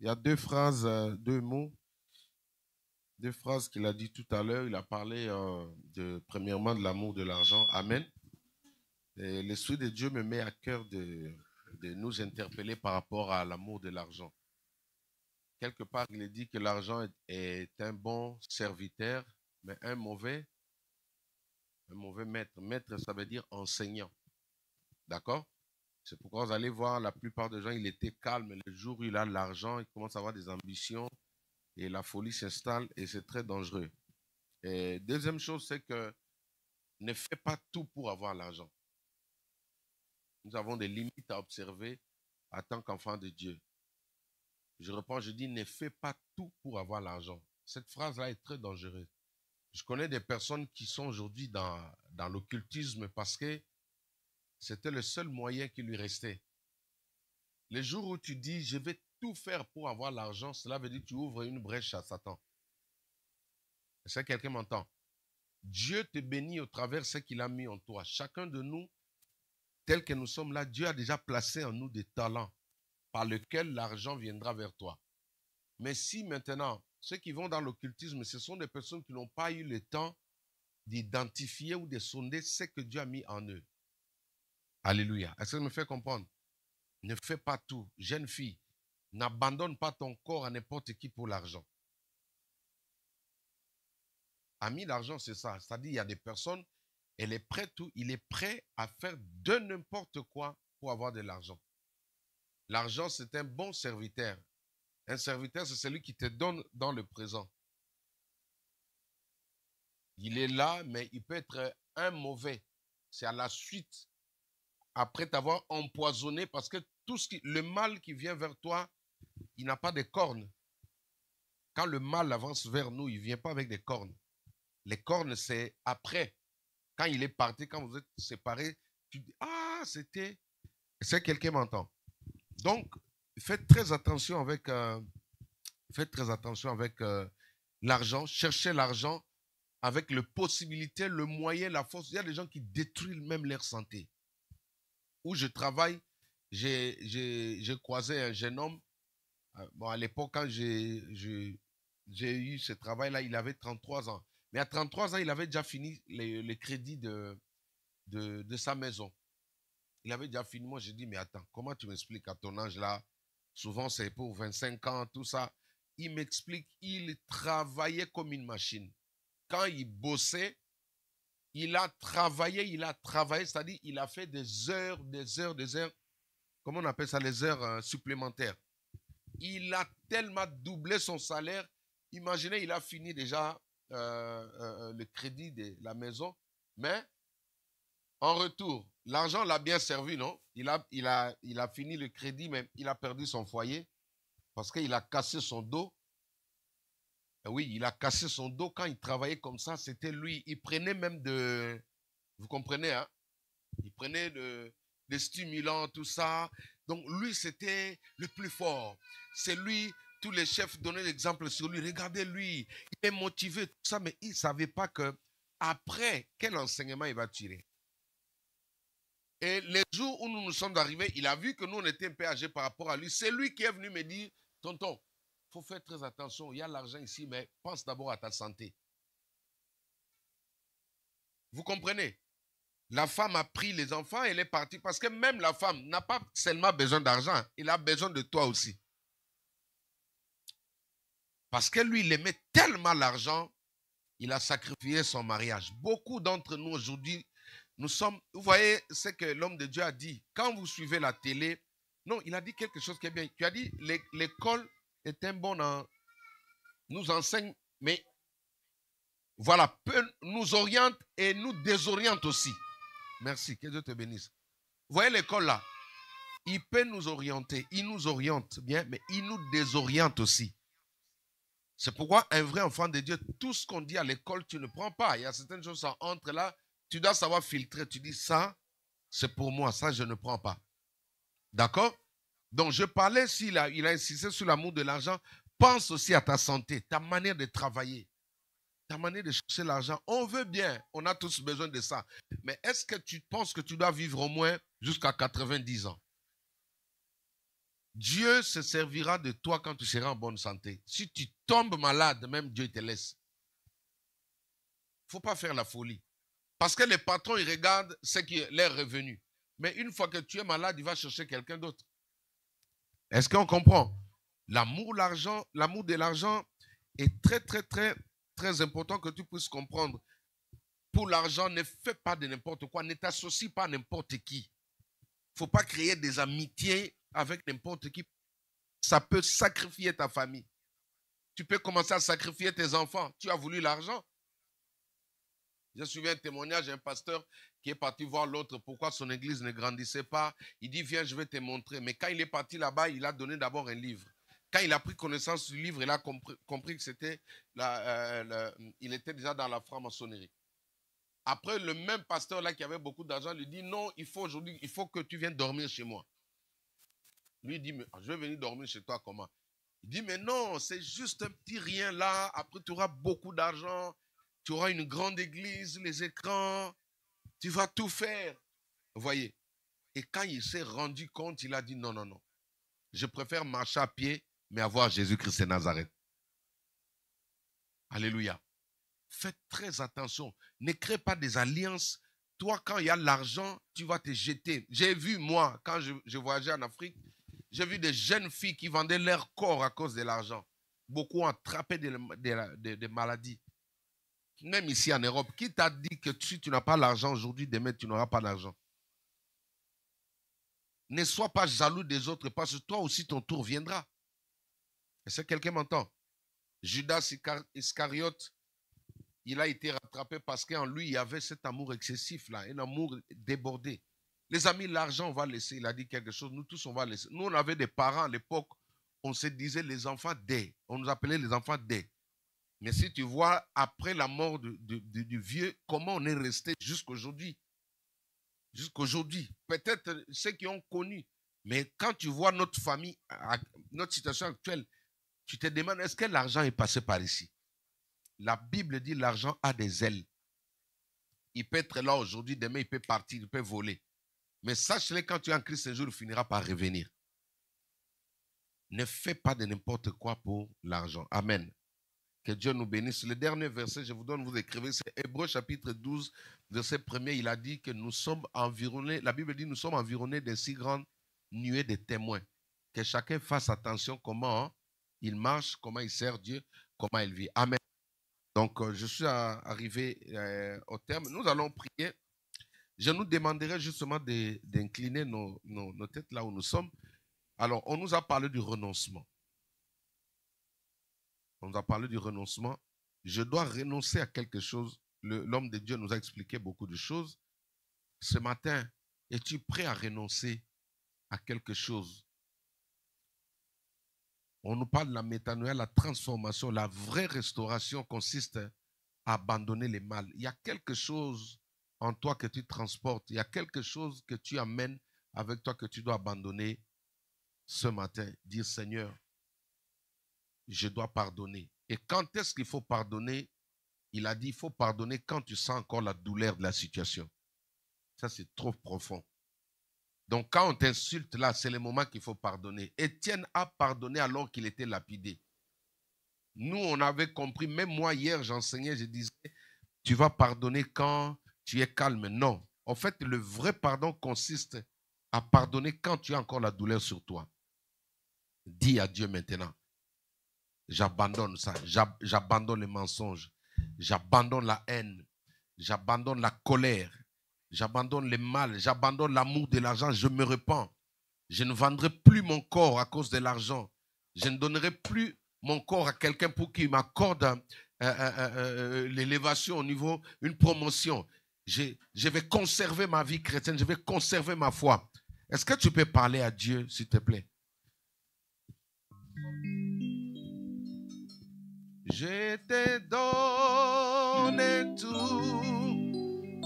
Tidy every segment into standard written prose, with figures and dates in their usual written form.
Il y a deux phrases, deux mots, deux phrases qu'il a dit tout à l'heure. Il a parlé premièrement de l'amour de l'argent. Amen. L'Esprit de Dieu me met à cœur de nous interpeller par rapport à l'amour de l'argent. Quelque part, il est dit que l'argent est un bon serviteur, mais un mauvais maître. Maître, ça veut dire enseignant. D'accord? C'est pourquoi vous allez voir, la plupart des gens, il était calme. Le jour où il a l'argent, il commence à avoir des ambitions et la folie s'installe et c'est très dangereux. Et deuxième chose, c'est que ne fais pas tout pour avoir l'argent. Nous avons des limites à observer en tant qu'enfant de Dieu. Je reprends, je dis, ne fais pas tout pour avoir l'argent. Cette phrase-là est très dangereuse. Je connais des personnes qui sont aujourd'hui dans l'occultisme parce que c'était le seul moyen qui lui restait. Les jours où tu dis, je vais tout faire pour avoir l'argent, cela veut dire que tu ouvres une brèche à Satan. Est-ce que quelqu'un m'entend? Dieu te bénit au travers de ce qu'il a mis en toi. Chacun de nous, tel que nous sommes là, Dieu a déjà placé en nous des talents par lesquels l'argent viendra vers toi. Mais si maintenant, ceux qui vont dans l'occultisme, ce sont des personnes qui n'ont pas eu le temps d'identifier ou de sonder ce que Dieu a mis en eux. Alléluia. Est-ce que ça me fait comprendre? Ne fais pas tout. Jeune fille, n'abandonne pas ton corps à n'importe qui pour l'argent. Ami, l'argent, c'est ça. C'est-à-dire, il y a des personnes, il est prêt à faire de n'importe quoi pour avoir de l'argent. L'argent, c'est un bon serviteur. Un serviteur, c'est celui qui te donne dans le présent. Il est là, mais il peut être un mauvais. C'est à la suite, après t'avoir empoisonné, parce que le mal qui vient vers toi, il n'a pas de cornes. Quand le mal avance vers nous, il ne vient pas avec des cornes. Les cornes, c'est après. Quand il est parti, quand vous êtes séparés, tu dis, ah, c'était... C'est quelqu'un m'entend. Donc, faites très attention avec l'argent. Cherchez l'argent avec les possibilités, le moyen, la force. Il y a des gens qui détruisent même leur santé. Où je travaille, j'ai croisé un jeune homme. Bon, à l'époque, quand j'ai eu ce travail-là, il avait 33 ans. Mais à 33 ans, il avait déjà fini le crédit de sa maison. Il avait déjà fini. Moi, j'ai dit, mais attends, comment tu m'expliques à ton âge là? Souvent, c'est pour 25 ans, tout ça. Il m'explique, il travaillait comme une machine. Quand il bossait, il a travaillé, c'est-à-dire il a fait des heures, comment on appelle ça, les heures supplémentaires. Il a tellement doublé son salaire. Imaginez, il a fini déjà le crédit de la maison, mais en retour, l'argent l'a bien servi, non? Il a fini le crédit, mais il a perdu son foyer parce qu'il a cassé son dos. Oui, il a cassé son dos quand il travaillait comme ça. C'était lui. Il prenait même vous comprenez, hein? Il prenait des stimulants, tout ça. Donc lui, c'était le plus fort. C'est lui, tous les chefs donnaient l'exemple sur lui. Regardez lui, il est motivé, tout ça, mais il ne savait pas que après, quel enseignement il va tirer. Et les jours où nous nous sommes arrivés, il a vu que nous, on était un peu âgés par rapport à lui. C'est lui qui est venu me dire, tonton, il faut faire très attention, il y a l'argent ici, mais pense d'abord à ta santé. Vous comprenez? La femme a pris les enfants, elle est partie, parce que même la femme n'a pas seulement besoin d'argent, il a besoin de toi aussi. Parce que lui, il aimait tellement l'argent, il a sacrifié son mariage. Beaucoup d'entre nous aujourd'hui, nous sommes, vous voyez ce que l'homme de Dieu a dit. Quand vous suivez la télé, non, il a dit quelque chose qui est bien. Tu as dit, l'école est un bon, nous enseigne, mais voilà, nous oriente et nous désoriente aussi. Merci, que Dieu te bénisse. Vous voyez l'école là, il peut nous orienter, il nous oriente bien, mais il nous désoriente aussi. C'est pourquoi un vrai enfant de Dieu, tout ce qu'on dit à l'école, tu ne prends pas. Il y a certaines choses, ça entre là, tu dois savoir filtrer. Tu dis, ça, c'est pour moi, ça, je ne prends pas. D'accord? Donc, je parlais, il a insisté sur l'amour de l'argent. Pense aussi à ta santé, ta manière de travailler, ta manière de chercher l'argent. On veut bien, on a tous besoin de ça. Mais est-ce que tu penses que tu dois vivre au moins jusqu'à 90 ans? Dieu se servira de toi quand tu seras en bonne santé. Si tu tombes malade, même Dieu te laisse. Il ne faut pas faire la folie. Parce que les patrons, ils regardent ce qui est leur revenu. Mais une fois que tu es malade, il va chercher quelqu'un d'autre. Est-ce qu'on comprend? L'amour de l'argent est très, très, très, très important que tu puisses comprendre. Pour l'argent, ne fais pas de n'importe quoi. Ne t'associe pas à n'importe qui. Il ne faut pas créer des amitiés avec n'importe qui. Ça peut sacrifier ta famille. Tu peux commencer à sacrifier tes enfants. Tu as voulu l'argent. J'ai suivi un témoignage d'un pasteur qui est parti voir l'autre pourquoi son église ne grandissait pas. Il dit, viens, je vais te montrer. Mais quand il est parti là-bas, il a donné d'abord un livre. Quand il a pris connaissance du livre, il a compris que c'était il était déjà dans la franc-maçonnerie. Après, le même pasteur là qui avait beaucoup d'argent lui dit, non, il faut que tu viennes dormir chez moi. Lui il dit, mais je vais venir dormir chez toi comment? Il dit, mais non, c'est juste un petit rien là. Après, tu auras beaucoup d'argent. Tu auras une grande église, les écrans. Tu vas tout faire. Vous voyez? Et quand il s'est rendu compte, il a dit, non, non, non. Je préfère marcher à pied, mais avoir Jésus-Christ de Nazareth. Alléluia. Faites très attention. Ne crée pas des alliances. Toi, quand il y a l'argent, tu vas te jeter. J'ai vu, moi, quand je voyageais en Afrique, j'ai vu des jeunes filles qui vendaient leur corps à cause de l'argent. Beaucoup ont attrapé des maladies. Même ici en Europe, qui t'a dit que si tu n'as pas l'argent aujourd'hui, demain, tu n'auras pas d'argent? Ne sois pas jaloux des autres parce que toi aussi, ton tour viendra. Est-ce que quelqu'un m'entend? Judas Iscariote, il a été rattrapé parce qu'en lui, il y avait cet amour excessif-là, un amour débordé. Les amis, l'argent, on va laisser. Il a dit quelque chose, nous tous, on va laisser. Nous, on avait des parents à l'époque, on se disait les enfants des. On nous appelait les enfants des. Mais si tu vois, après la mort du vieux, comment on est resté jusqu'aujourd'hui. Jusqu'aujourd'hui. Peut-être ceux qui ont connu. Mais quand tu vois notre famille, notre situation actuelle, tu te demandes, est-ce que l'argent est passé par ici? La Bible dit l'argent a des ailes. Il peut être là aujourd'hui, demain il peut partir, il peut voler. Mais sache-le, quand tu es en Christ, un jour il finira par revenir. Ne fais pas de n'importe quoi pour l'argent. Amen. Que Dieu nous bénisse. Le dernier verset, je vous donne, vous écrivez, c'est Hébreux chapitre 12, verset 1er. Il a dit que nous sommes environnés, la Bible dit nous sommes environnés de si grandes nuées de témoins. Que chacun fasse attention comment il marche, comment il sert Dieu, comment il vit. Amen. Donc, je suis arrivé au terme. Nous allons prier. Je nous demanderai justement d'incliner nos têtes là où nous sommes. Alors, on nous a parlé du renoncement. On nous a parlé du renoncement. Je dois renoncer à quelque chose. L'homme de Dieu nous a expliqué beaucoup de choses. Ce matin, es-tu prêt à renoncer à quelque chose? On nous parle de la métanoïa, la transformation. La vraie restauration consiste à abandonner les mal. Il y a quelque chose en toi que tu transportes. Il y a quelque chose que tu amènes avec toi que tu dois abandonner ce matin. Dire, Seigneur, je dois pardonner. Et quand est-ce qu'il faut pardonner? Il a dit, il faut pardonner quand tu sens encore la douleur de la situation. Ça, c'est trop profond. Donc, quand on t'insulte là, c'est le moment qu'il faut pardonner. Étienne a pardonné alors qu'il était lapidé. Nous, on avait compris, même moi hier, j'enseignais, je disais, tu vas pardonner quand tu es calme. Non. En fait, le vrai pardon consiste à pardonner quand tu as encore la douleur sur toi. Dis à Dieu maintenant, j'abandonne ça, j'abandonne les mensonges, j'abandonne la haine, j'abandonne la colère, j'abandonne le mal, j'abandonne l'amour de l'argent, je me repens. Je ne vendrai plus mon corps à cause de l'argent. Je ne donnerai plus mon corps à quelqu'un pour qu'il m'accorde l'élévation au niveau, une promotion. Je vais conserver ma vie chrétienne, je vais conserver ma foi. Est-ce que tu peux parler à Dieu, s'il te plaît? Je te donne tout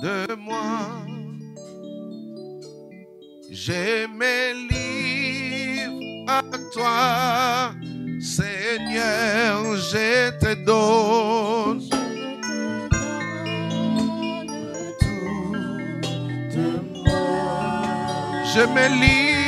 de moi. Je me livre à toi, Seigneur, je te donne tout de moi. Je me livre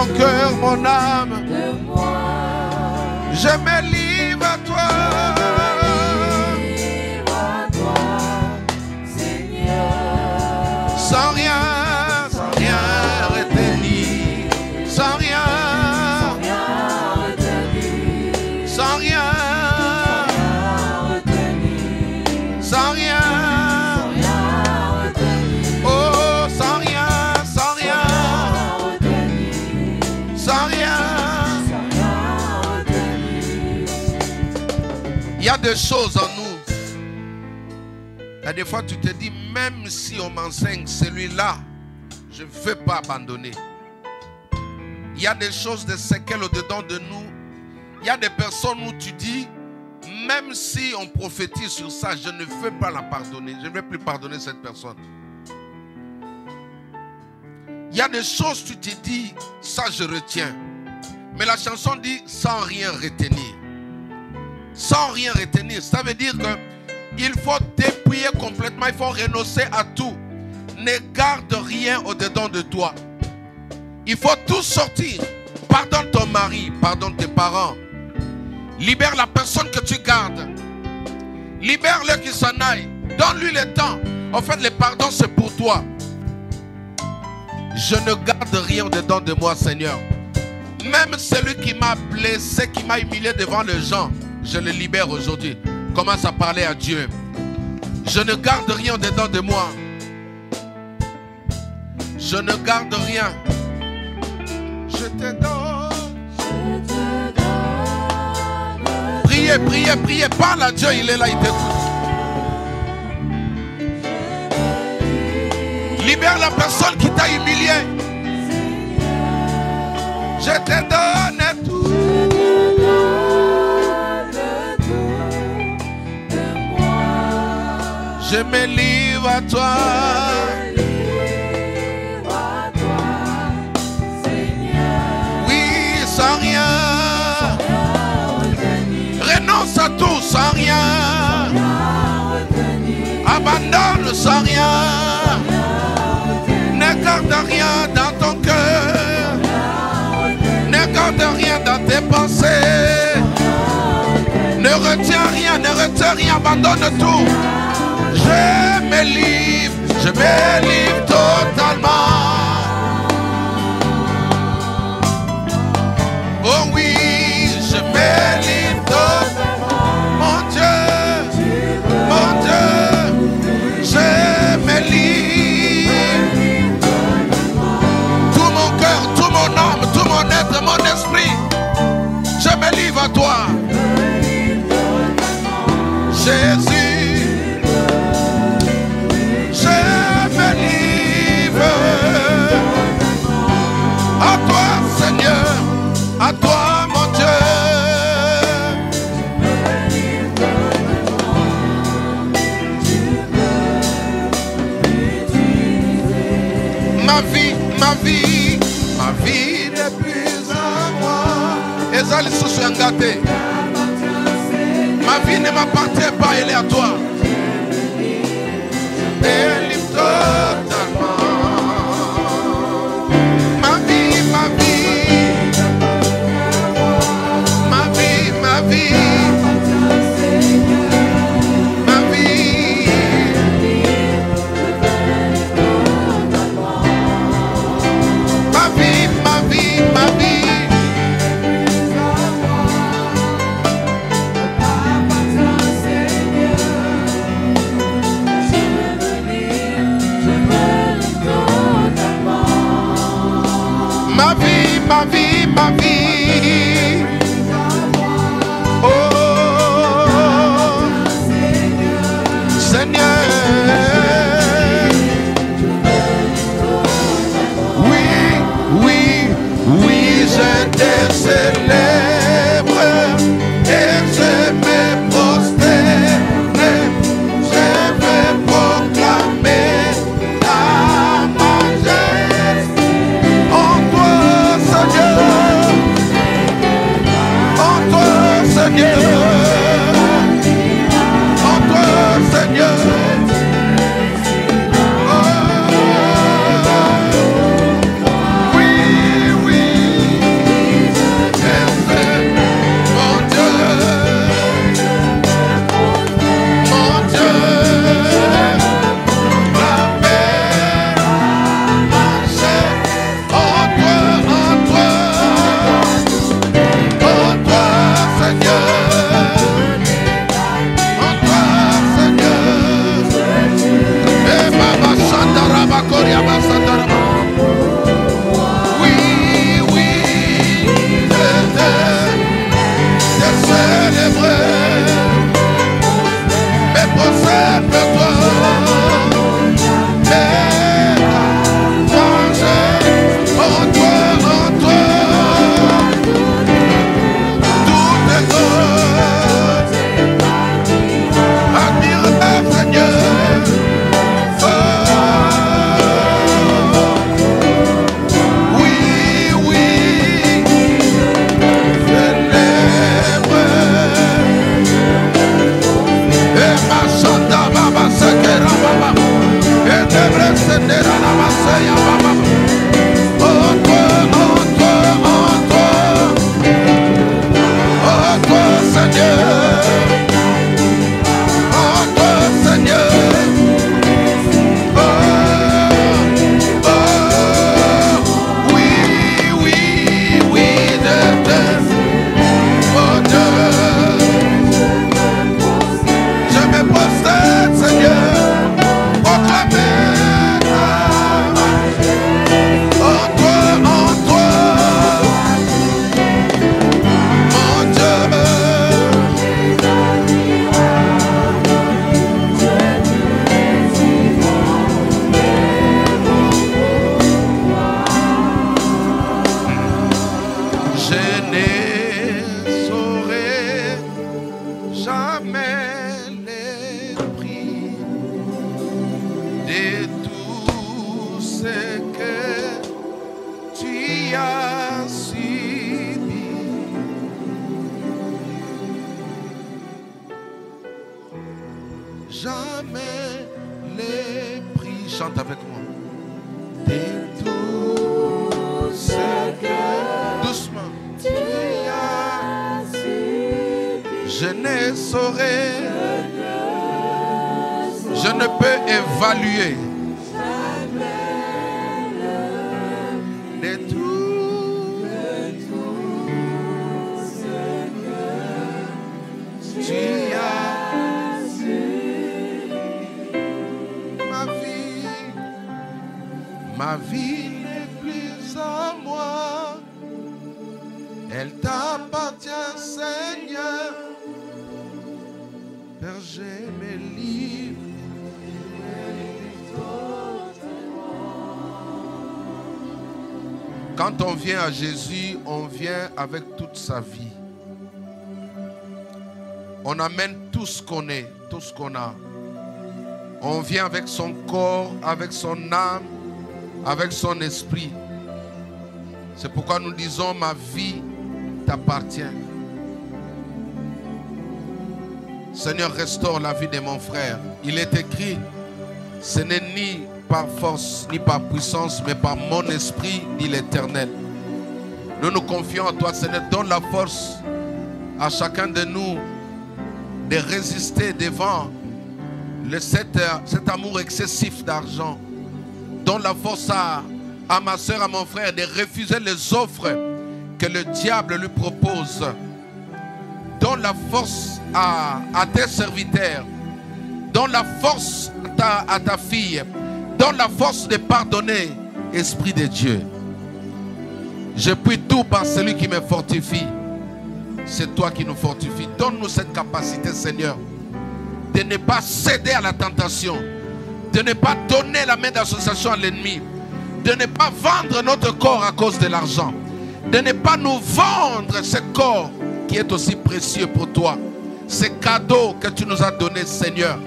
mon cœur, mon âme. Je me livre à toi. Sans rien retenir, sans rien retenir, sans rien retenir, sans rien retenir, oh sans rien retenir, sans rien retenir. Il y a des choses en nous. Il y a des fois tu te dis, même si on m'enseigne celui-là, je ne veux pas abandonner. Il y a des choses, des séquelles au-dedans de nous. Il y a des personnes où tu dis, même si on prophétise sur ça, je ne veux pas la pardonner. Je ne vais plus pardonner cette personne. Il y a des choses, tu te dis, ça je retiens. Mais la chanson dit, sans rien retenir. Sans rien retenir, ça veut dire que il faut dépouiller complètement, il faut renoncer à tout. Ne garde rien au-dedans de toi. Il faut tout sortir. Pardonne ton mari, pardonne tes parents. Libère la personne que tu gardes. Libère-le qui s'en aille. Donne-lui le temps. En fait, le pardon, c'est pour toi. Je ne garde rien au-dedans de moi, Seigneur. Même celui qui m'a blessé, qui m'a humilié devant les gens, je le libère aujourd'hui. Commence à parler à Dieu. Je ne garde rien dedans de moi. Je ne garde rien. Je te donne. Priez, priez, priez. Parle à Dieu, il est là, il t'écoute. Libère la personne qui t'a humilié. Je te donne tout. Je me livre à toi. Oui, sans rien. Renonce à tout sans rien. Abandonne sans rien. Ne garde rien dans ton cœur. Ne garde rien dans tes pensées. Ne retiens rien, abandonne tout. Je me livre totalement. Oh oui, je me livre totalement. Mon Dieu, je me livre. Tout mon cœur, tout mon âme, tout mon être, mon esprit, je me livre à toi. Jésus. À toi, Seigneur, à toi, mon Dieu. Ma vie n'est plus à moi. Ezali sous ngate. Ma vie ne m'appartient pas, elle est à toi. Elle est totalement. Ma vie, ma vie, ma vie. jamais les prix de tout ce que tu as subi. Jamais les prix. Chante avec moi. De tout ce que doucement tu as subi. Je ne saurais, je ne peux évaluer de tout ce que tu as subi. Ma vie n'est plus à moi, elle t'appartient, Seigneur. Berger, mes livres. Quand on vient à Jésus, on vient avec toute sa vie. On amène tout ce qu'on est, tout ce qu'on a. On vient avec son corps, avec son âme, avec son esprit. C'est pourquoi nous disons, ma vie t'appartient. Seigneur, restaure la vie de mon frère. Il est écrit, ce n'est ni par force, ni par puissance, mais par mon esprit, dit l'Éternel. Nous nous confions à toi, Seigneur. Donne la force à chacun de nous de résister devant cet amour excessif d'argent. Donne la force à ma soeur, à mon frère, de refuser les offres que le diable lui propose. Donne la force à tes serviteurs. Donne la force à ta fille. Donne la force de pardonner, Esprit de Dieu. Je puis tout par celui qui me fortifie. C'est toi qui nous fortifies. Donne-nous cette capacité, Seigneur, de ne pas céder à la tentation, de ne pas donner la main d'association à l'ennemi, de ne pas vendre notre corps à cause de l'argent, de ne pas nous vendre ce corps qui est aussi précieux pour toi. Ce cadeau que tu nous as donné, Seigneur,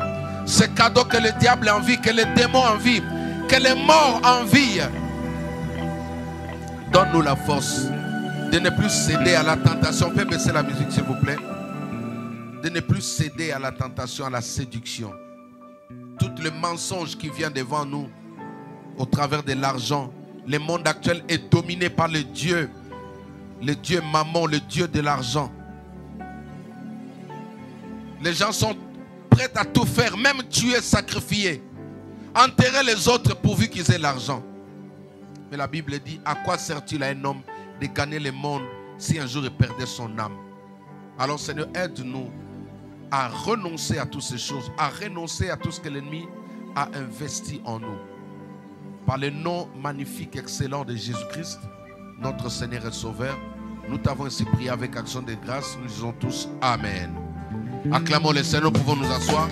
ce cadeau que le diable envie, que les démons envient, que les morts envient. Donne-nous la force de ne plus céder à la tentation. Fais baisser la musique, s'il vous plaît. De ne plus céder à la tentation, à la séduction. Tout le mensonge qui vient devant nous au travers de l'argent. Le monde actuel est dominé par le dieu mammon, le dieu de l'argent. Les gens sont prêts à tout faire, même tuer, sacrifier, enterrer les autres pourvu qu'ils aient l'argent. Mais la Bible dit, à quoi sert-il à un homme de gagner le monde si un jour il perdait son âme? Alors Seigneur, aide-nous à renoncer à toutes ces choses, à renoncer à tout ce que l'ennemi a investi en nous. Par le nom magnifique, excellent de Jésus-Christ, notre Seigneur et Sauveur, nous t'avons ainsi prié avec action de grâce. Nous disons tous Amen. Acclamons le Seigneur, nous pouvons nous asseoir.